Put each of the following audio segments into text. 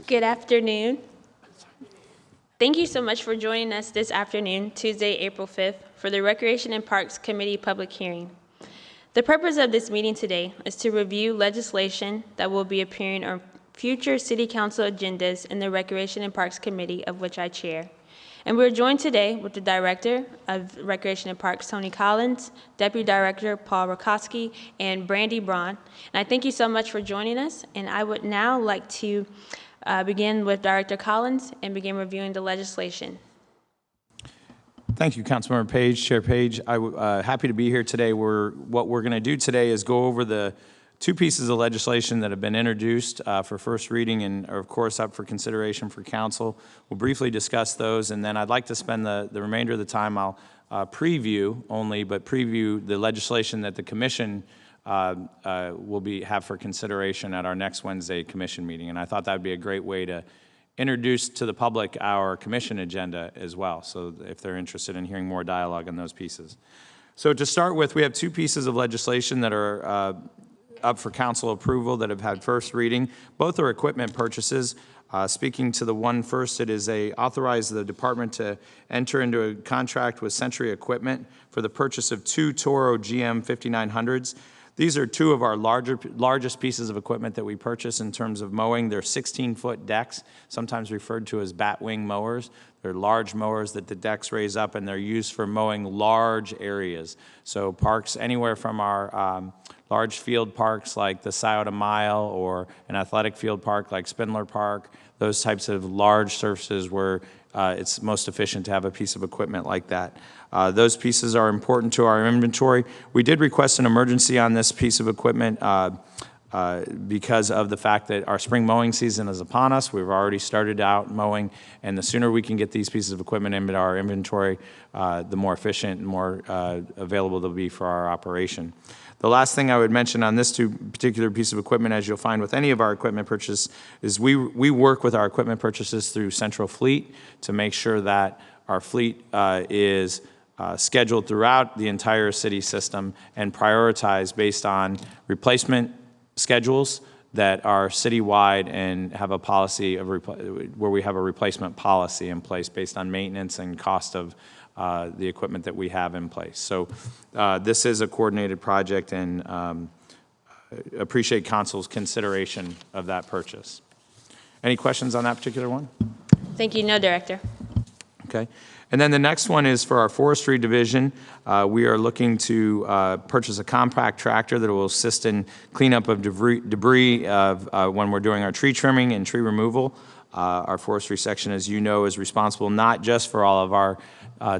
Good afternoon. Thank you so much for joining us this afternoon, Tuesday, April 5th, for the Recreation and Parks Committee public hearing. The purpose of this meeting today is to review legislation that will be appearing on future City Council agendas in the Recreation and Parks Committee, of which I chair. And we're joined today with the Director of Recreation and Parks, Tony Collins, Deputy Director Paul Rakowski, and Brandy Braun. And I thank you so much for joining us, and I would now like to begin with Director Collins and begin reviewing the legislation. Thank you, Councilmember Page, Chair Page. I'm happy to be here today. What we're going to do today is go over the two pieces of legislation that have been introduced for first reading and are, of course, up for consideration for Council. We'll briefly discuss those, and then I'd like to spend the remainder of the time, I'll preview the legislation that the Commission will have for consideration at our next Wednesday Commission meeting. And I thought that would be a great way to introduce to the public our Commission agenda as well, so if they're interested in hearing more dialogue on those pieces. So to start with, we have two pieces of legislation that are up for Council approval that have had first reading. Both are equipment purchases. Speaking to the one first, it is authorize the department to enter into a contract with Century Equipment for the purchase of two Toro GM 5900s. These are two of our largest pieces of equipment that we purchase in terms of mowing. They're 16-foot decks, sometimes referred to as batwing mowers. They're large mowers that the decks raise up, and they're used for mowing large areas. So parks anywhere from our large field parks like the Scioto Mile, or an athletic field park like Spindler Park, those types of large surfaces where it's most efficient to have a piece of equipment like that. Those pieces are important to our inventory. We did request an emergency on this piece of equipment because of the fact that our spring mowing season is upon us. We've already started out mowing, and the sooner we can get these pieces of equipment into our inventory, the more efficient and more available they'll be for our operation. The last thing I would mention on this particular piece of equipment, as you'll find with any of our equipment purchases, is we work with our equipment purchases through Central Fleet to make sure that our fleet is scheduled throughout the entire city system and prioritized based on replacement schedules that are citywide and have a policy of where we have a replacement policy in place based on maintenance and cost of the equipment that we have in place. So this is a coordinated project, and appreciate Council's consideration of that purchase. Any questions on that particular one? Thank you. No, Director. Okay. And then the next one is for our forestry division. We are looking to purchase a compact tractor that will assist in cleanup of debris when we're doing our tree trimming and tree removal. Our forestry section, as you know, is responsible not just for all of our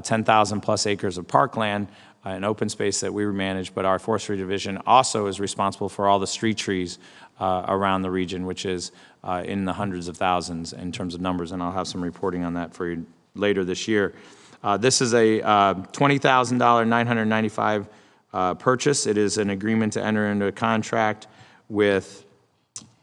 10,000 plus acres of parkland and open space that we manage, but our forestry division also is responsible for all the street trees around the region, which is in the hundreds of thousands in terms of numbers, and I'll have some reporting on that for you later this year. This is a $20,000 $995 purchase. It is an agreement to enter into a contract with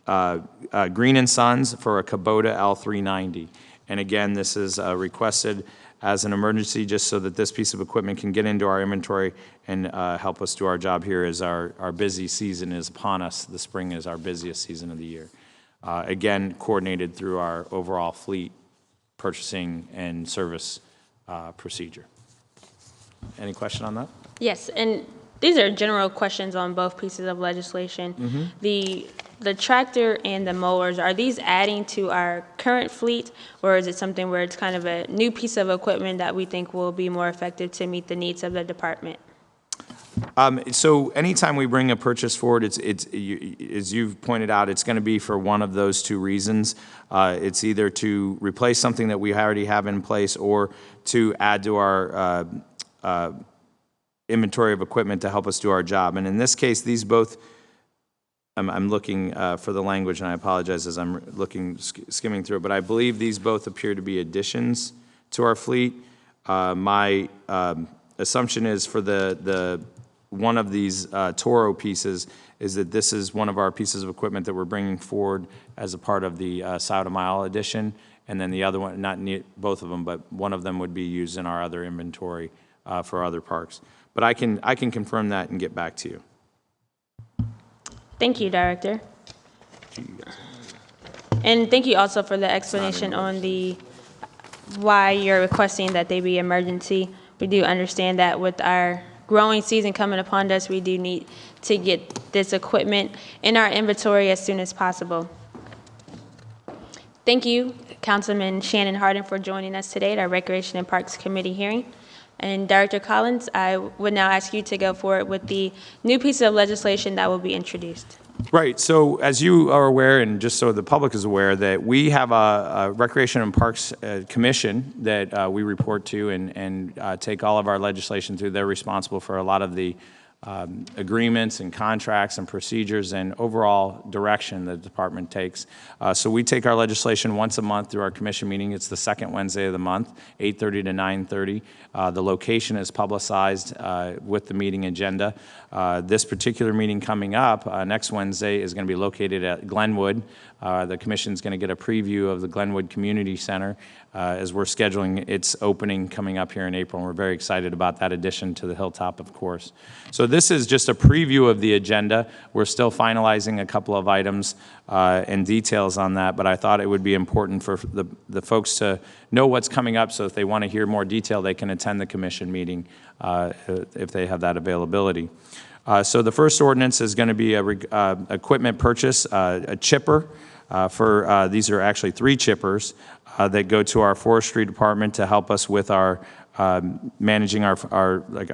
Green & Sons for a Kubota L390. And again, this is requested as an emergency just so that this piece of equipment can get into our inventory and help us do our job here as our busy season is upon us. The spring is our busiest season of the year. Again, coordinated through our overall fleet purchasing and service procedure. Any question on that? Yes, and these are general questions on both pieces of legislation. Mm-hmm. The tractor and the mowers, are these adding to our current fleet, or is it something where it's kind of a new piece of equipment that we think will be more effective to meet the needs of the department? So anytime we bring a purchase forward, it's as you've pointed out, it's going to be for one of those two reasons. It's either to replace something that we already have in place or to add to our inventory of equipment to help us do our job. And in this case, these both, I'm looking for the language, and I apologize as I'm skimming through it, but I believe these both appear to be additions to our fleet. My assumption is for the one of these Toro pieces is that this is one of our pieces of equipment that we're bringing forward as a part of the Scioto Mile edition, and then the other one, not both of them, but one of them would be used in our other inventory for other parks. But I can confirm that and get back to you. Thank you, Director. And thank you also for the explanation on why you're requesting that they be emergency. We do understand that with our growing season coming upon us, we do need to get this equipment in our inventory as soon as possible. Thank you, Councilman Shannon Harden, for joining us today at our Recreation and Parks Committee hearing. And Director Collins, I would now ask you to go forward with the new piece of legislation that will be introduced. Right. So as you are aware, and just so the public is aware, that we have a Recreation and Parks Commission that we report to and take all of our legislation through. They're responsible for a lot of the agreements and contracts and procedures and overall direction the department takes. So we take our legislation once a month through our commission meeting. It's the second Wednesday of the month, 8:30 to 9:30. The location is publicized with the meeting agenda. This particular meeting coming up next Wednesday is going to be located at Glenwood. The commission is going to get a preview of the Glenwood Community Center as we're scheduling its opening coming up here in April, and we're very excited about that addition to the Hilltop, of course. So this is just a preview of the agenda. We're still finalizing a couple of items and details on that, but I thought it would be important for the folks to know what's coming up, so if they want to hear more detail, they can attend the commission meeting if they have that availability. So the first ordinance is going to be a equipment purchase, a chipper. These are actually 3 chippers that go to our forestry department to help us with our managing our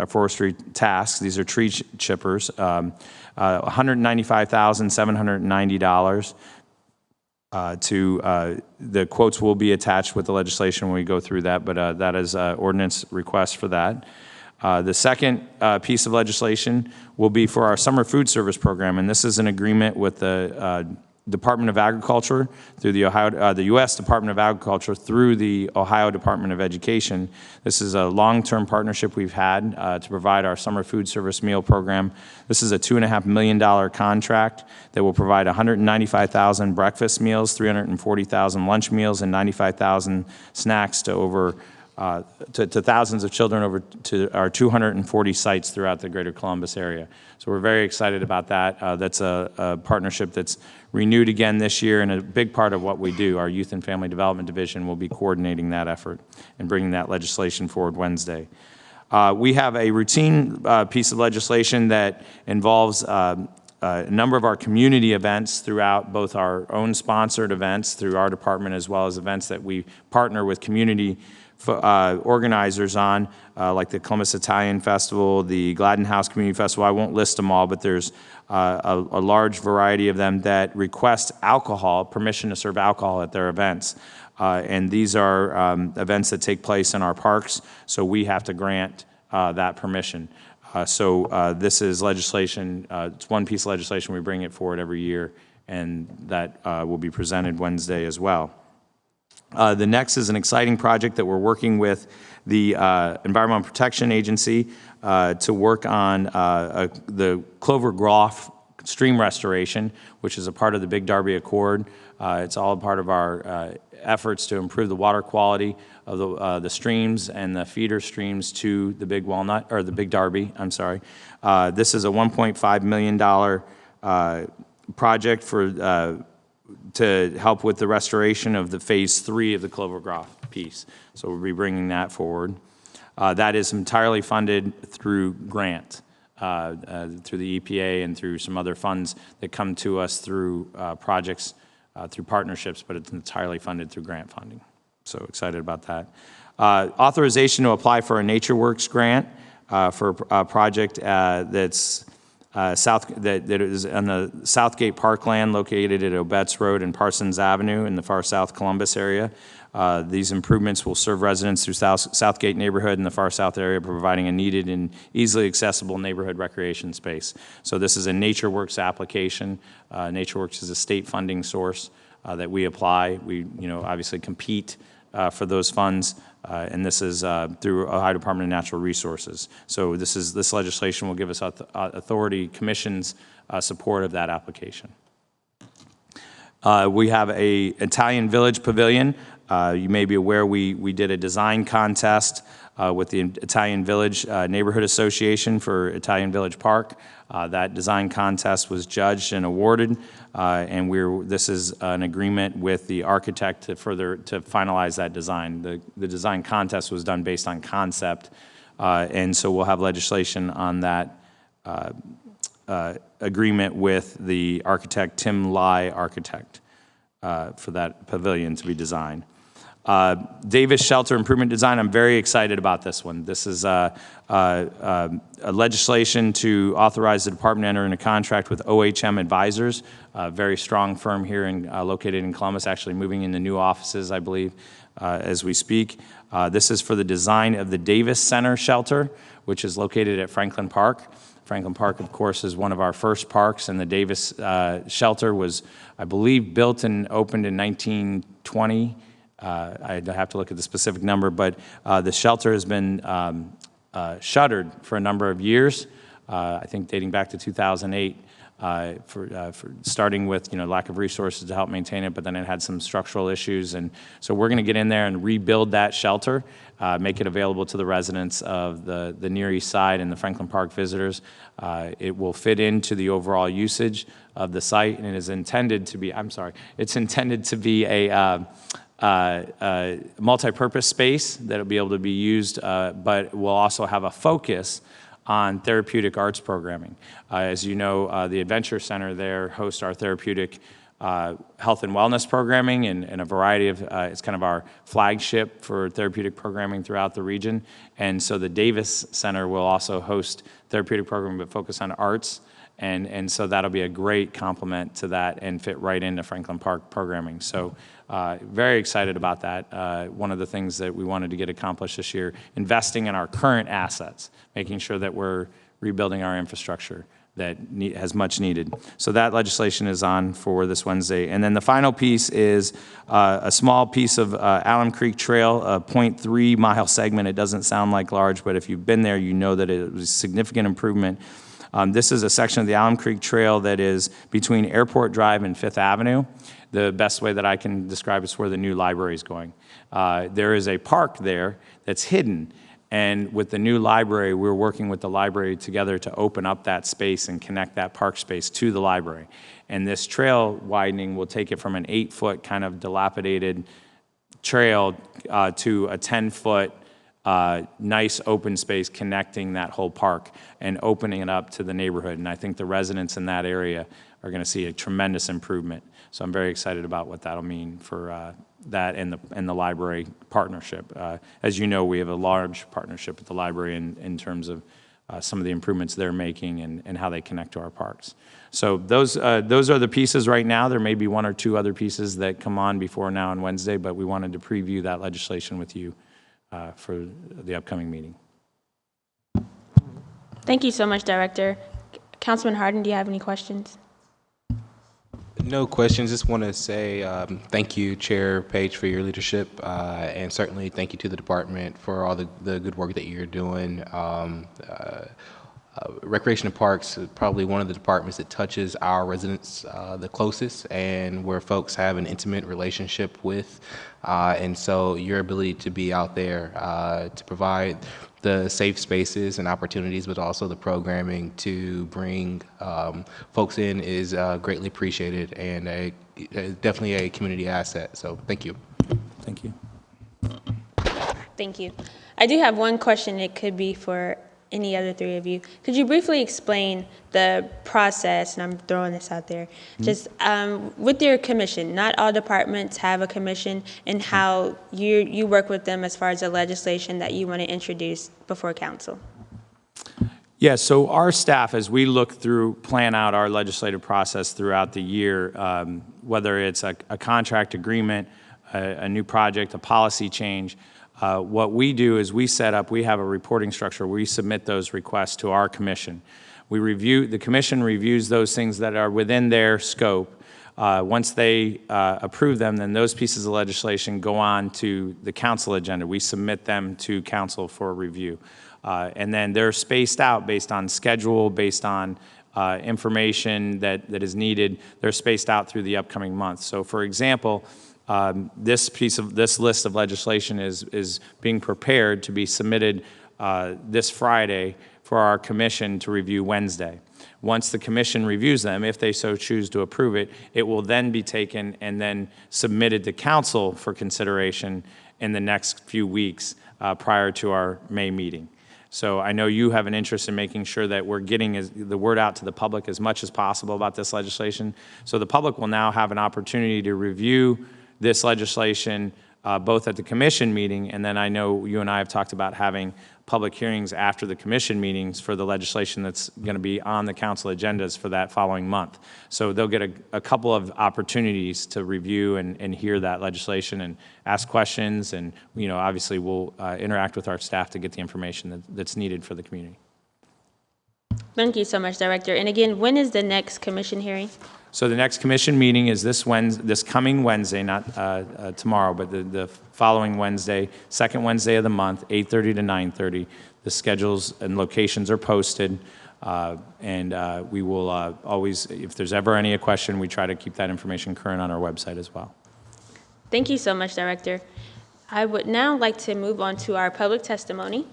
forestry tasks. These are tree chippers, $195,790. The quotes will be attached with the legislation when we go through that, but that is an ordinance request for that. The second piece of legislation will be for our summer food service program, and this is an agreement with the Department of Agriculture through the U.S. Department of Agriculture through the Ohio Department of Education. This is a long-term partnership we've had to provide our summer food service meal program. This is a $2.5 million contract that will provide 195,000 breakfast meals, 340,000 lunch meals, and 95,000 snacks to thousands of children over to our 240 sites throughout the greater Columbus area. So we're very excited about that. That's a partnership that's renewed again this year, and a big part of what we do. Our Youth and Family Development Division will be coordinating that effort and bringing that legislation forward Wednesday. We have a routine piece of legislation that involves a number of our community events throughout, both our own sponsored events through our department as well as events that we partner with community organizers on, like the Columbus Italian Festival, the Gladden House Community Festival. I won't list them all, but there's a large variety of them that request alcohol, permission to serve alcohol at their events. And these are events that take place in our parks, so we have to grant that permission. This is legislation, it's one piece of legislation, we bring it forward every year, and that will be presented Wednesday as well. The next is an exciting project that we're working with the Environmental Protection Agency to work on the Clover Groff stream restoration, which is a part of the Big Darby Accord. It's all a part of our efforts to improve the water quality of the streams and the feeder streams to the Big Walnut, or the Big Darby, I'm sorry. This is a $1.5 million project to help with the restoration of the phase 3 of the Clover Groff piece. So we'll be bringing that forward. That is entirely funded through grant, through the EPA and through some other funds that come to us through projects, through partnerships, but it's entirely funded through grant funding. So excited about that. Authorization to apply for a NatureWorks grant for a project that's that is on the Southgate Parkland located at Obetz Road and Parsons Avenue in the far south Columbus area. These improvements will serve residents through Southgate neighborhood in the far south area, providing a needed and easily accessible neighborhood recreation space. So this is a NatureWorks application. NatureWorks is a state funding source that we apply. We obviously compete for those funds, and this is through Ohio Department of Natural Resources. So this legislation will give us authority, commission's support of that application. We have a Italian Village Pavilion. You may be aware we did a design contest with the Italian Village Neighborhood Association for Italian Village Park. That design contest was judged and awarded, and this is an agreement with the architect to finalize that design. The design contest was done based on concept, and so we'll have legislation on that agreement with the architect, Tim Lai Architect, for that pavilion to be designed. Davis Shelter Improvement Design, I'm very excited about this one. This is a legislation to authorize the department to enter into contract with OHM Advisors, a very strong firm here located in Columbus, actually moving into new offices, I believe, as we speak. This is for the design of the Davis Center Shelter, which is located at Franklin Park. Franklin Park, of course, is one of our first parks, and the Davis Shelter was, I believe, built and opened in 1920. I'd have to look at the specific number, but the shelter has been shuttered for a number of years, I think dating back to 2008, for starting with lack of resources to help maintain it, but then it had some structural issues, and so we're going to get in there and rebuild that shelter, make it available to the residents of the Near East Side and the Franklin Park visitors. It will fit into the overall usage of the site, and it is intended to be, it's intended to be a multi-purpose space that will be able to be used, but will also have a focus on therapeutic arts programming. As you know, the Adventure Center there hosts our therapeutic health and wellness programming and a variety of, it's kind of our flagship for therapeutic programming throughout the region. And so the Davis Center will also host therapeutic programming but focus on arts. And so that'll be a great complement to that and fit right into Franklin Park programming. So very excited about that. One of the things that we wanted to get accomplished this year, investing in our current assets, making sure that we're rebuilding our infrastructure that has much needed. So that legislation is on for this Wednesday. And then the final piece is a small piece of Alum Creek Trail, a 0.3 mile segment. It doesn't sound like large, but if you've been there, you know that it was a significant improvement. This is a section of the Alum Creek Trail that is between Airport Drive and Fifth Avenue. The best way that I can describe it is where the new library is going. There is a park there that's hidden, and with the new library, we're working with the library together to open up that space and connect that park space to the library. And this trail widening will take it from an 8-foot kind of dilapidated trail to a 10-foot nice open space connecting that whole park and opening it up to the neighborhood. And I think the residents in that area are going to see a tremendous improvement. So I'm very excited about what that'll mean for that and the library partnership. As you know, we have a large partnership with the library in terms of some of the improvements they're making and how they connect to our parks. So those are the pieces right now. There may be one or two other pieces that come on before now on Wednesday, but we wanted to preview that legislation with you for the upcoming meeting. Thank you so much, Director. Councilman Harden, do you have any questions? No questions. Just want to say thank you, Chair Page, for your leadership, and certainly thank you to the department for all the good work that you're doing. Recreation and Parks is probably one of the departments that touches our residents the closest and where folks have an intimate relationship with. And so your ability to be out there to provide the safe spaces and opportunities, but also the programming to bring folks in is greatly appreciated and definitely a community asset. So thank you. Thank you. Thank you. I do have one question. It could be for any other three of you. Could you briefly explain the process, and I'm throwing this out there, just with your commission, not all departments have a commission, and how you work with them as far as the legislation that you want to introduce before council? Yeah, so our staff, as we look through, plan out our legislative process throughout the year, whether it's a contract agreement, a new project, a policy change, what we do is we have a reporting structure. We submit those requests to our commission. The commission reviews those things that are within their scope. Once they approve them, then those pieces of legislation go on to the council agenda. We submit them to council for review. And then they're spaced out based on schedule, based on information that is needed. They're spaced out through the upcoming months. So for example, This list of legislation is being prepared to be submitted this Friday for our commission to review Wednesday. Once the commission reviews them, if they so choose to approve it, it will then be taken and then submitted to council for consideration in the next few weeks prior to our May meeting. So I know you have an interest in making sure that we're getting the word out to the public as much as possible about this legislation. So the public will now have an opportunity to review this legislation both at the commission meeting, and then I know you and I have talked about having public hearings after the commission meetings for the legislation that's going to be on the council agendas for that following month. So they'll get a couple of opportunities to review and hear that legislation and ask questions, and obviously we'll interact with our staff to get the information that's needed for the community. Thank you so much, Director. And again, when is the next commission hearing? So the next commission meeting is this coming Wednesday, not tomorrow, but the following Wednesday, second Wednesday of the month, 8:30 to 9:30. The schedules and locations are posted, and we will always, if there's ever any question, we try to keep that information current on our website as well. Thank you so much, Director. I would now like to move on to our public testimony,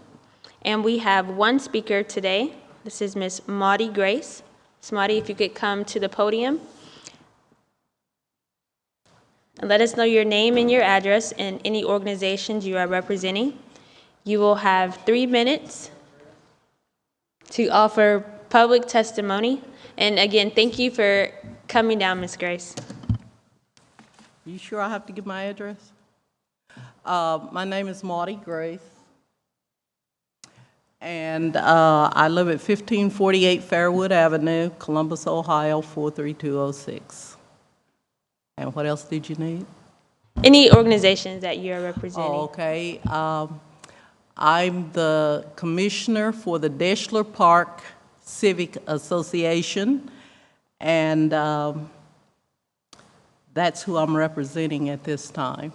and we have one speaker today. This is Ms. Maudie Grace. Ms. Maudie, if you could come to the podium and let us know your name and your address and any organizations you are representing. You will have 3 minutes to offer public testimony. And again, thank you for coming down, Ms. Grace. You sure I have to give my address? My name is Maudie Grace, and I live at 1548 Fairwood Avenue, Columbus, Ohio, 43206. And what else did you need? Any organizations that you are representing. Oh, okay. I'm the commissioner for the Deschler Park Civic Association, and that's who I'm representing at this time.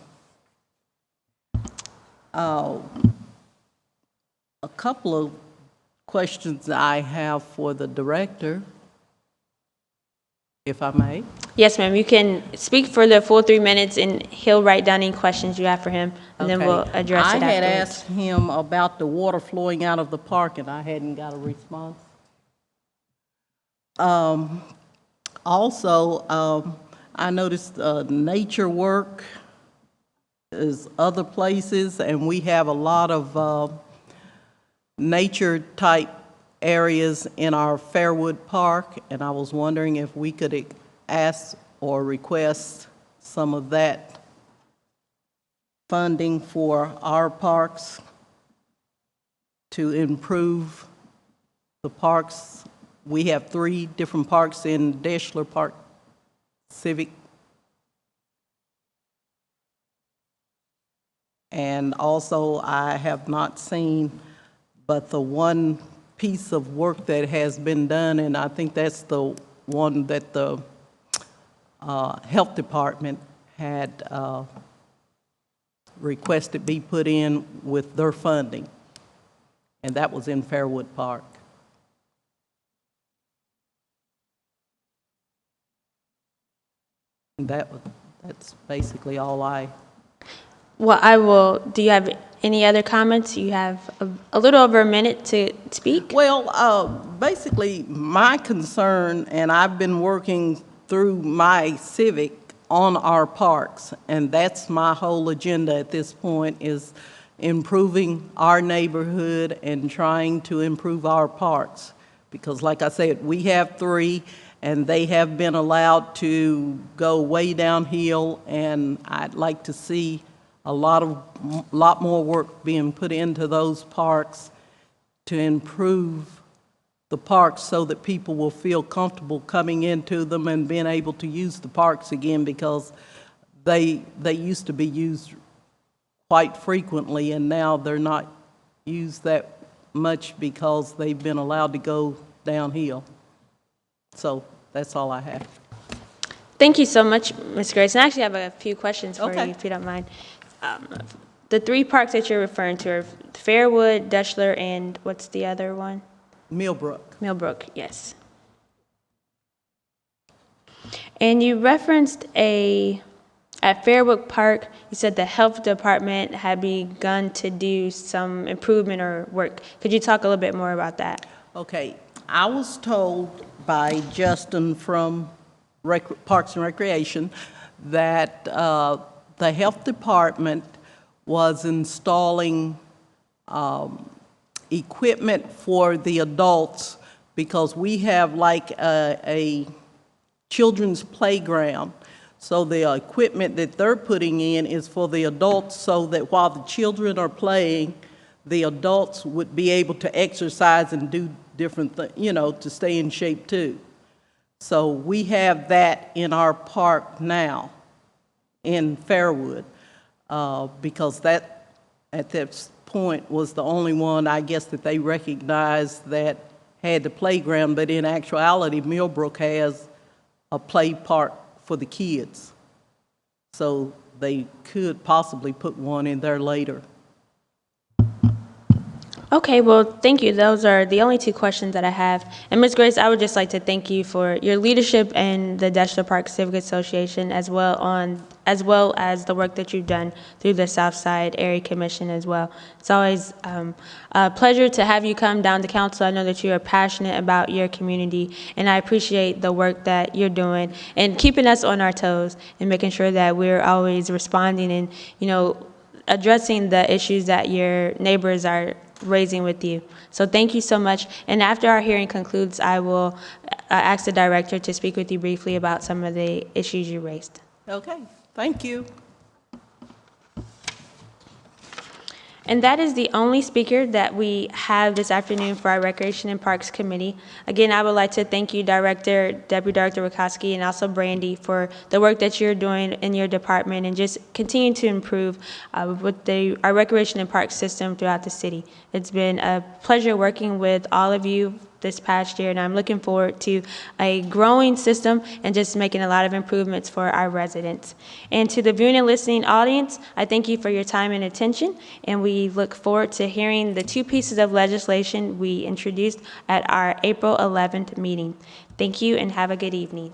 A couple of questions I have for the director, if I may. Yes, ma'am. You can speak for the full 3 minutes, and he'll write down any questions you have for him, and then we'll address it afterwards. I had asked him about the water flowing out of the park, and I hadn't got a response. Also, I noticed nature work is other places, and we have a lot of nature-type areas in our Fairwood Park, and I was wondering if we could ask or request some of that funding for our parks to improve the parks. We have 3 different parks in Deschler Park Civic. And also, I have not seen but the one piece of work that has been done, and I think that's the one that the health department had requested be put in with their funding, and that was in Fairwood Park. And that's basically all I. Well, I will. Do you have any other comments? You have a little over a minute to speak. Well, basically, my concern, and I've been working through my civic on our parks, and that's my whole agenda at this point, is improving our neighborhood and trying to improve our parks. Because like I said, we have 3, and they have been allowed to go way downhill, and I'd like to see a lot more work being put into those parks to improve the parks so that people will feel comfortable coming into them and being able to use the parks again, because they used to be used quite frequently, and now they're not used that much because they've been allowed to go downhill. So that's all I have. Thank you so much, Ms. Grace. And I actually have a few questions for Okay. you, if you don't mind. The 3 parks that you're referring to are Fairwood, Deschler, and what's the other one? Millbrook. Millbrook, yes. And you referenced a At Fairwood Park, you said the health department had begun to do some improvement or work. Could you talk a little bit more about that? Okay, I was told by Justin from Parks and Recreation that the health department was installing equipment for the adults because we have like a children's playground. So the equipment that they're putting in is for the adults so that while the children are playing, the adults would be able to exercise and do different things, you know, to stay in shape too. So we have that in our park now in Fairwood because that, at that point, was the only one, I guess, that they recognized that had the playground, but in actuality, Millbrook has a play park for the kids. So they could possibly put one in there later. Okay, well, thank you. Those are the only two questions that I have. And Ms. Grace, I would just like to thank you for your leadership in the Dexter Park Civic Association, as well as the work that you've done through the Southside Area Commission as well. It's always a pleasure to have you come down to council. I know that you are passionate about your community, and I appreciate the work that you're doing and keeping us on our toes and making sure that we're always responding and, you know, addressing the issues that your neighbors are raising with you. So thank you so much. And after our hearing concludes, I will ask the director to speak with you briefly about some of the issues you raised. Okay, thank you. And that is the only speaker that we have this afternoon for our Recreation and Parks Committee. Again, I would like to thank you, Deputy Director Wachowski, and also Brandy for the work that you're doing in your department and just continue to improve with our Recreation and Parks system throughout the city. It's been a pleasure working with all of you this past year, and I'm looking forward to a growing system and just making a lot of improvements for our residents. And to the viewing and listening audience, I thank you for your time and attention, and we look forward to hearing the two pieces of legislation we introduced at our April 11th meeting. Thank you and have a good evening.